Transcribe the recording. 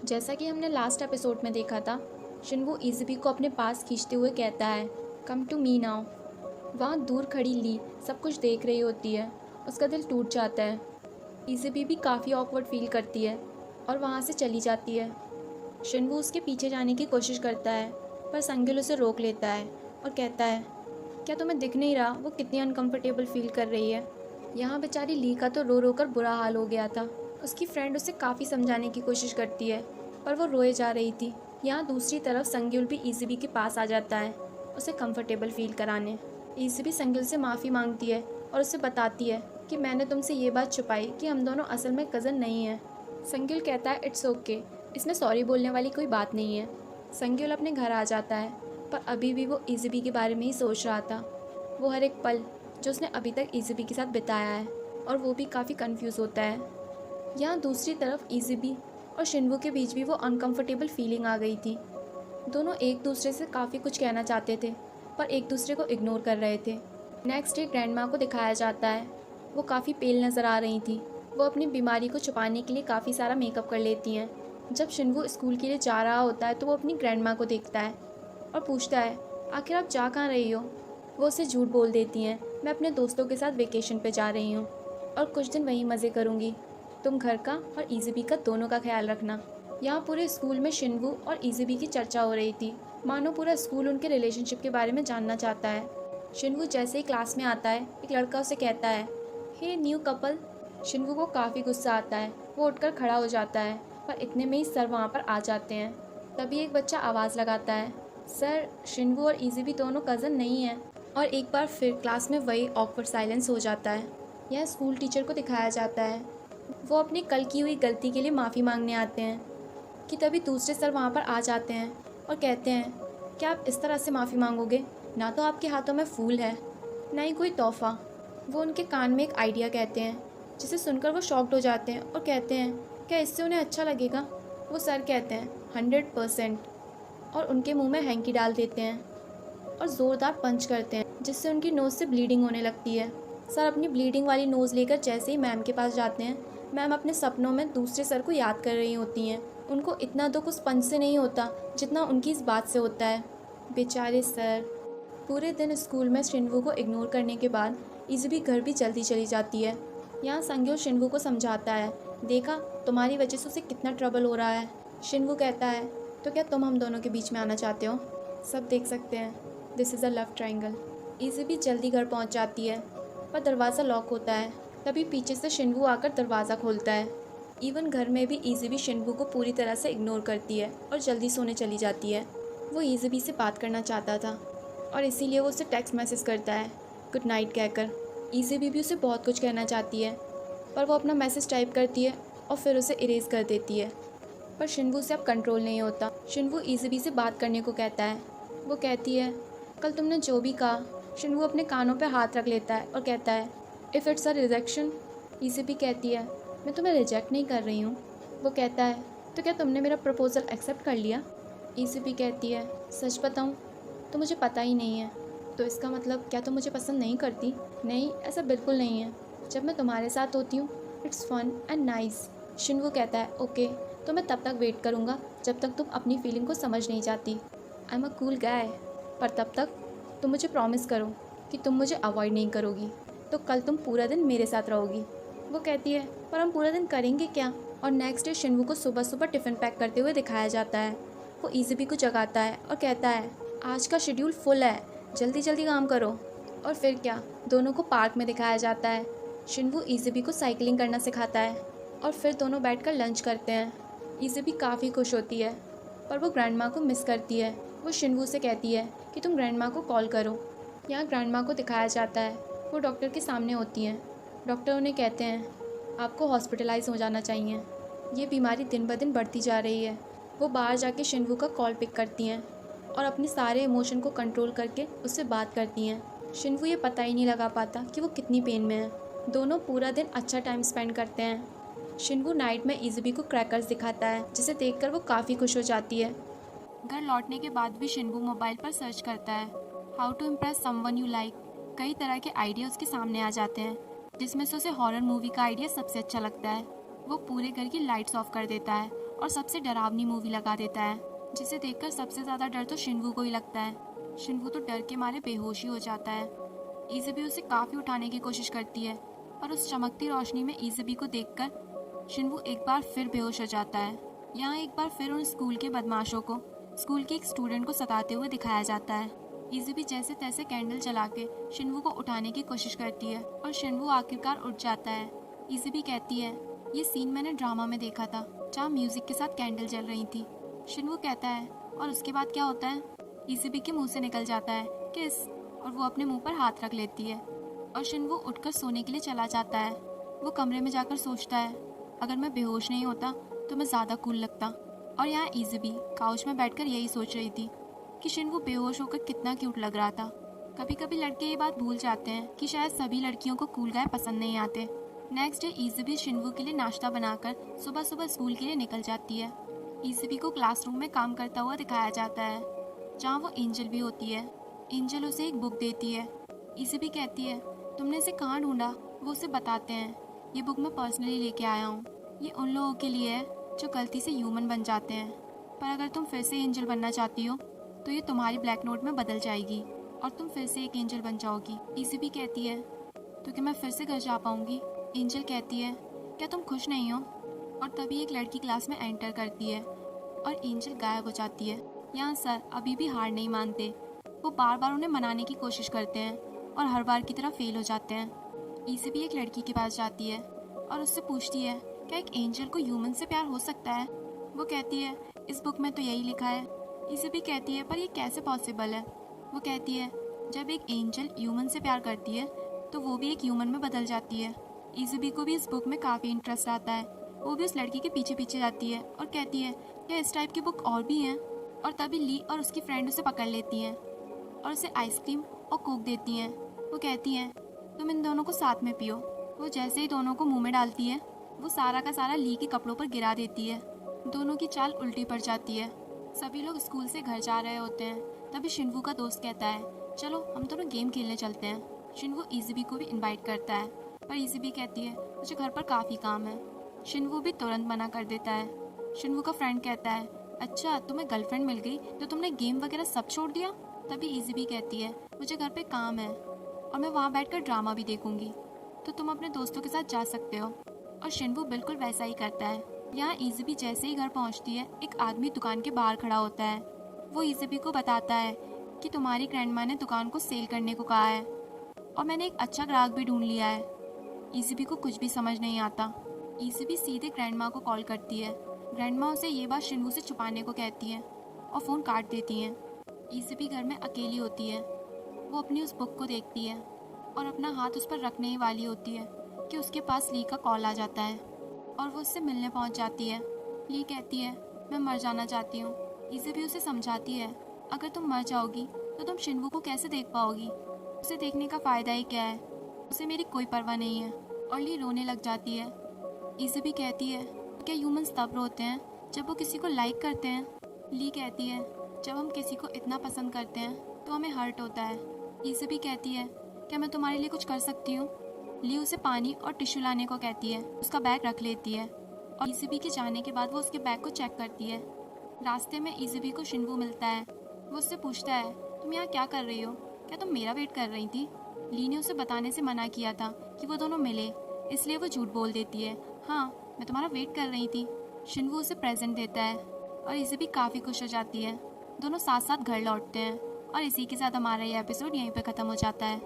जैसा कि हमने लास्ट एपिसोड में देखा था, शिनवू इज़ुबी को अपने पास खींचते हुए कहता है, कम टू मी नाउ। वहाँ दूर खड़ी ली सब कुछ देख रही होती है। उसका दिल टूट जाता है। इज़ुबी भी काफ़ी ऑकवर्ड फील करती है और वहाँ से चली जाती है। शिनवू उसके पीछे जाने की कोशिश करता है, पर संगिल उसे रोक लेता है और कहता है, क्या तुम्हें दिख नहीं रहा वो कितनी अनकंफर्टेबल फील कर रही है। यहाँ बेचारी ली का तो रो रो कर बुरा हाल हो गया था। उसकी फ्रेंड उसे काफ़ी समझाने की कोशिश करती है, पर वो रोए जा रही थी। यहाँ दूसरी तरफ संगिल भी इज़ुबी के पास आ जाता है, उसे कंफर्टेबल फील कराने। इज़ुबी संगिल से माफ़ी मांगती है और उसे बताती है कि मैंने तुमसे ये बात छुपाई कि हम दोनों असल में कज़न नहीं हैं। संगिल कहता है, इट्स ओके, इसमें सॉरी बोलने वाली कोई बात नहीं है। संगिल अपने घर आ जाता है, पर अभी भी वो इज़ुबी के बारे में ही सोच रहा था। वो हर एक पल जो उसने अभी तक इज़ुबी के साथ बिताया है, और वो भी काफ़ी कंफ्यूज होता है। यहाँ दूसरी तरफ इज़ुबी और शिनवू के बीच भी वो अनकंफर्टेबल फीलिंग आ गई थी। दोनों एक दूसरे से काफ़ी कुछ कहना चाहते थे, पर एक दूसरे को इग्नोर कर रहे थे। नेक्स्ट डे ग्रैंडमा को दिखाया जाता है। वो काफ़ी पेल नज़र आ रही थी। वो अपनी बीमारी को छुपाने के लिए काफ़ी सारा मेकअप कर लेती हैं। जब शिनवू स्कूल के लिए जा रहा होता है तो वो अपनी ग्रैंडमा को देखता है और पूछता है, आखिर आप जा कहाँ रही हो। वो उसे झूठ बोल देती हैं, मैं अपने दोस्तों के साथ वेकेशन पे जा रही हूँ और कुछ दिन वहीं मज़े करूँगी। तुम घर का और इज़ुबी का दोनों का ख्याल रखना। यहाँ पूरे स्कूल में शिनवू और इज़ुबी की चर्चा हो रही थी, मानो पूरा स्कूल उनके रिलेशनशिप के बारे में जानना चाहता है। शिनवू जैसे ही क्लास में आता है, एक लड़का उसे कहता है, हे न्यू कपल। शिनवू को काफ़ी गुस्सा आता है। वो उठकर खड़ा हो जाता है, पर इतने में ही सर वहाँ पर आ जाते हैं। तभी एक बच्चा आवाज़ लगाता है, सर, शिनवू और इज़ुबी दोनों कज़न नहीं हैं। और एक बार फिर क्लास में वही ऑकवर्ड साइलेंस हो जाता है। यह स्कूल टीचर को दिखाया जाता है। वो अपनी कल की हुई गलती के लिए माफ़ी मांगने आते हैं कि तभी दूसरे सर वहाँ पर आ जाते हैं और कहते हैं, क्या आप इस तरह से माफ़ी मांगोगे? ना तो आपके हाथों में फूल है, ना ही कोई तोहफा। वो उनके कान में एक आइडिया कहते हैं, जिसे सुनकर वो शॉक्ड हो जाते हैं और कहते हैं, क्या इससे उन्हें अच्छा लगेगा? वो सर कहते हैं, 100%, और उनके मुंह में हैंकी डाल देते हैं और ज़ोरदार पंच करते हैं, जिससे उनकी नोज़ से ब्लीडिंग होने लगती है। सर अपनी ब्लीडिंग वाली नोज़ लेकर जैसे ही मैम के पास जाते हैं, मैम अपने सपनों में दूसरे सर को याद कर रही होती हैं। उनको इतना दुख उस पंच से नहीं होता जितना उनकी इस बात से होता है। बेचारे सर। पूरे दिन स्कूल में शिनवू को इग्नोर करने के बाद इज़ुबी घर भी जल्दी चली जाती है। यहाँ संग्यो शिनवू को समझाता है, देखा, तुम्हारी वजह से उसे कितना ट्रबल हो रहा है। शिनवू कहता है, तो क्या तुम हम दोनों के बीच में आना चाहते हो? सब देख सकते हैं, this is a love triangle. इज़ुबी जल्दी घर पहुँच जाती है, पर दरवाज़ा लॉक होता है। तभी पीछे से शिनवू आकर दरवाज़ा खोलता है। इवन घर में भी इज़ुबी शिनवू को पूरी तरह से इग्नोर करती है और जल्दी सोने चली जाती है। वो इज़ुबी से बात करना चाहता था और इसीलिए वो उसे टेक्स्ट मैसेज करता है, गुड नाइट कहकर। इज़ुबी भी उसे बहुत कुछ कहना चाहती है, पर वो अपना मैसेज टाइप करती है और फिर उसे इरेज कर देती है। पर शिनवू से अब कंट्रोल नहीं होता। शिनवू इज़ुबी से बात करने को कहता है। वो कहती है, कल तुमने जो भी कहा। शिनवू अपने कानों पर हाथ रख लेता है और कहता है, इफ़ इट्स अ रिजेक्शन। इज़ुबी कहती है, मैं तुम्हें रिजेक्ट नहीं कर रही हूँ। वो कहता है, तो क्या तुमने मेरा प्रपोज़ल एक्सेप्ट कर लिया? इज़ुबी कहती है, सच बताऊँ तो मुझे पता ही नहीं है। तो इसका मतलब क्या तुम मुझे पसंद नहीं करती? नहीं, ऐसा बिल्कुल नहीं है। जब मैं तुम्हारे साथ होती हूँ, इट्स फन एंड नाइस। शिनवू कहता है, ओके, तो मैं तब तक वेट करूँगा जब तक तुम अपनी फीलिंग को समझ नहीं जाती। I am a cool guy. पर तब तक तुम मुझे प्रॉमिस करो कि तुम मुझे अवॉइड नहीं करोगी। तो कल तुम पूरा दिन मेरे साथ रहोगी। वो कहती है, पर हम पूरा दिन करेंगे क्या? और नेक्स्ट डे शिनवू को सुबह सुबह टिफ़िन पैक करते हुए दिखाया जाता है। वो इज़ुबी को जगाता है और कहता है, आज का शेड्यूल फुल है, जल्दी जल्दी काम करो। और फिर क्या, दोनों को पार्क में दिखाया जाता है। शिनवू इज़ुबी को साइकिलिंग करना सिखाता है और फिर दोनों बैठकर लंच करते हैं। इज़ुबी काफ़ी खुश होती है, पर वो ग्रैंडमा को मिस करती है। वो शिनवू से कहती है कि तुम ग्रैंडमा को कॉल करो। यहाँ ग्रैंडमा को दिखाया जाता है। वो डॉक्टर के सामने होती हैं। डॉक्टर उन्हें कहते हैं, आपको हॉस्पिटलाइज हो जाना चाहिए, ये बीमारी दिन ब दिन बढ़ती जा रही है। वो बाहर जाके शिनवू का कॉल पिक करती हैं और अपने सारे इमोशन को कंट्रोल करके उससे बात करती हैं। शिनवू ये पता ही नहीं लगा पाता कि वो कितनी पेन में है। दोनों पूरा दिन अच्छा टाइम स्पेंड करते हैं। शिनवू नाइट में इज़ुबी को क्रैकर्स दिखाता है, जिसे देखकर वो काफ़ी खुश हो जाती है। घर लौटने के बाद भी शिनवू मोबाइल पर सर्च करता है, how to impress someone you like. कई तरह के आइडिया उसके सामने आ जाते हैं, जिसमें से उसे हॉरर मूवी का आइडिया सबसे अच्छा लगता है। वो पूरे घर की लाइट्स ऑफ कर देता है और सबसे डरावनी मूवी लगा देता है, जिसे देखकर सबसे ज़्यादा डर तो शिनवू को ही लगता है। शिनवू तो डर के मारे बेहोश ही हो जाता है। इज़ुबी उसे काफ़ी उठाने की कोशिश करती है, पर उस चमकती रोशनी में इज़ुबी को देखकर शिनवू एक बार फिर बेहोश हो जाता है। यहाँ एक बार फिर उन स्कूल के बदमाशों को स्कूल के एक स्टूडेंट को सताते हुए दिखाया जाता है। इज़ुबी जैसे तैसे कैंडल जला के शिनवू को उठाने की कोशिश करती है और शिनवू आखिरकार उठ जाता है। इज़ुबी कहती है, ये सीन मैंने ड्रामा में देखा था, जहाँ म्यूजिक के साथ कैंडल जल रही थी। शिनवू कहता है, और उसके बाद क्या होता है? इज़ुबी के मुंह से निकल जाता है, किस, और वो अपने मुंह पर हाथ रख लेती है और शिनवू उठकर सोने के लिए चला जाता है। वो कमरे में जाकर सोचता है, अगर मैं बेहोश नहीं होता तो मैं ज़्यादा कूल लगता। और यहाँ इज़ुबी काउच में बैठकर यही सोच रही थी कि शिनवू बेहोश होकर कितना क्यूट लग रहा था। कभी कभी लड़के ये बात भूल जाते हैं कि शायद सभी लड़कियों को कूल गाय पसंद नहीं आते। नेक्स्ट डे इज़ुबी शिनवू के लिए नाश्ता बनाकर सुबह सुबह स्कूल के लिए निकल जाती है। इज़ुबी को क्लासरूम में काम करता हुआ दिखाया जाता है, जहाँ वो एंजल भी होती है। एंजल उसे एक बुक देती है। इज़ुबी कहती है, तुमने इसे कहाँ ढूंढा? वो उसे बताते हैं, ये बुक मैं पर्सनली लेके आया हूँ। ये उन लोगों के लिए है जो गलती से ह्यूमन बन जाते हैं, पर अगर तुम फिर से एंजल बनना चाहती हो तो ये तुम्हारी ब्लैक नोट में बदल जाएगी और तुम फिर से एक एंजल बन जाओगी। इज़ुबी कहती है, तो क्या मैं फिर से घर जा पाऊंगी? एंजल कहती है, क्या तुम खुश नहीं हो? और तभी एक लड़की क्लास में एंटर करती है और एंजल गायब हो जाती है। यहाँ सर अभी भी हार नहीं मानते। वो बार बार उन्हें मनाने की कोशिश करते हैं और हर बार की तरह फेल हो जाते हैं। इज़ुबी एक लड़की के पास जाती है और उससे पूछती है, क्या एक एंजल को ह्यूमन से प्यार हो सकता है? वो कहती है, इस बुक में तो यही लिखा है। इज़ुबी कहती है, पर ये कैसे पॉसिबल है? वो कहती है, जब एक एंजल ह्यूमन से प्यार करती है तो वो भी एक ह्यूमन में बदल जाती है। इज़ुबी को भी इस बुक में काफ़ी इंटरेस्ट आता है। वो भी उस लड़की के पीछे पीछे जाती है और कहती है, क्या इस टाइप की बुक और भी हैं? और तभी ली और उसकी फ्रेंड उसे पकड़ लेती हैं और उसे आइसक्रीम और कोक देती हैं। वो कहती हैं, तुम इन दोनों को साथ में पियो। वो जैसे ही दोनों को मुंह में डालती है, वो सारा का सारा ली के कपड़ों पर गिरा देती है। दोनों की चाल उल्टी पड़ जाती है। सभी लोग स्कूल से घर जा रहे होते हैं। तभी शिनवू का दोस्त कहता है, चलो हम दोनों गेम खेलने चलते हैं। शिनवू इज़ुबी को भी इनवाइट करता है, पर इज़ुबी कहती है, मुझे घर पर काफ़ी काम है। शिनवू भी तुरंत मना कर देता है। शिनवू का फ्रेंड कहता है, अच्छा तुम्हें गर्लफ्रेंड मिल गई तो तुमने गेम वगैरह सब छोड़ दिया? तभी इज़ुबी कहती है, मुझे घर पे काम है और मैं वहाँ बैठकर ड्रामा भी देखूंगी, तो तुम अपने दोस्तों के साथ जा सकते हो। और शिनवू बिल्कुल वैसा ही करता है। यहाँ इज़ुबी जैसे ही घर पहुँचती है, एक आदमी दुकान के बाहर खड़ा होता है। वो इज़ुबी को बताता है कि तुम्हारी ग्रैंडमा ने दुकान को सेल करने को कहा है और मैंने एक अच्छा ग्राहक भी ढूंढ लिया है। इज़ुबी को कुछ भी समझ नहीं आता। इज़ुबी सीधे ग्रैंडमा को कॉल करती है। ग्रैंडमा उसे ये बात शिनवू से छुपाने को कहती हैं और फ़ोन काट देती हैं। इज़ुबी घर में अकेली होती है। वो अपनी उस बुक को देखती है और अपना हाथ उस पर रखने ही वाली होती है कि उसके पास ली का कॉल आ जाता है और वो उससे मिलने पहुंच जाती है। ली कहती है, मैं मर जाना चाहती हूँ। इज़ुबी उसे समझाती है, अगर तुम मर जाओगी तो तुम शिनवू को कैसे देख पाओगी? उसे देखने का फ़ायदा ही क्या है? उसे मेरी कोई परवाह नहीं है। और ली रोने लग जाती है। इज़ुबी कहती है, क्या ह्यूमंस तब रोते हैं जब वो किसी को लाइक करते हैं? ली कहती है, जब हम किसी को इतना पसंद करते हैं तो हमें हर्ट होता है। इज़ुबी कहती है, क्या मैं तुम्हारे लिए कुछ कर सकती हूँ? ली उसे पानी और टिश्यू लाने को कहती है। उसका बैग रख लेती है और इज़ुबी के जाने के बाद वो उसके बैग को चेक करती है। रास्ते में इज़ुबी को शिनवू मिलता है। वो उससे पूछता है, तुम यहाँ क्या कर रही हो? क्या तुम मेरा वेट कर रही थी? ली ने उसे बताने से मना किया था कि वो दोनों मिले, इसलिए वो झूठ बोल देती है, हाँ मैं तुम्हारा वेट कर रही थी। शिनवू उसे प्रेजेंट देता है और इज़ुबी काफ़ी खुश हो जाती है। दोनों साथ साथ घर लौटते हैं और इसी के साथ हमारा ये एपिसोड यहीं पे ख़त्म हो जाता है।